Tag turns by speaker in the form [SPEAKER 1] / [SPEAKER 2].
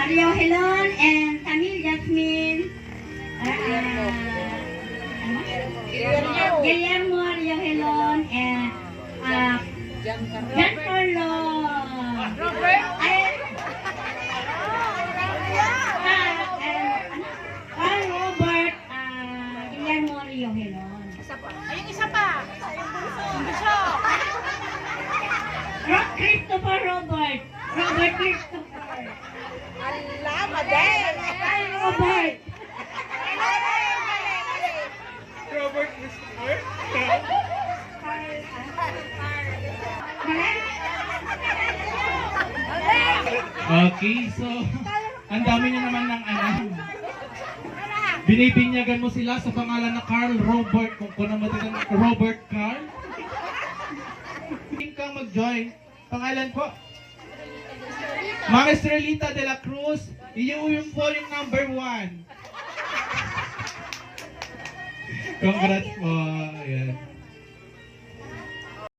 [SPEAKER 1] Mario Helon and Camille Jasmine. Guillermo Mario Helon and Giancarlo. Carl Robert Guillermo Mario Helon.
[SPEAKER 2] Ayun isa pa.
[SPEAKER 1] Christopher Robert. Robert Christopher.
[SPEAKER 2] Allah, madel.
[SPEAKER 1] Robert.
[SPEAKER 3] Robert Christopher? Okay, so ang dami niyo naman ng anak. Binibinyagan mo sila sa pangalan na Carl Robert, kung naman Robert Carl. Hindi kang mag-join. Pangalan po? Ma'am Estrelita de la Cruz, yung po yung number 1. Congrats po. Ayan.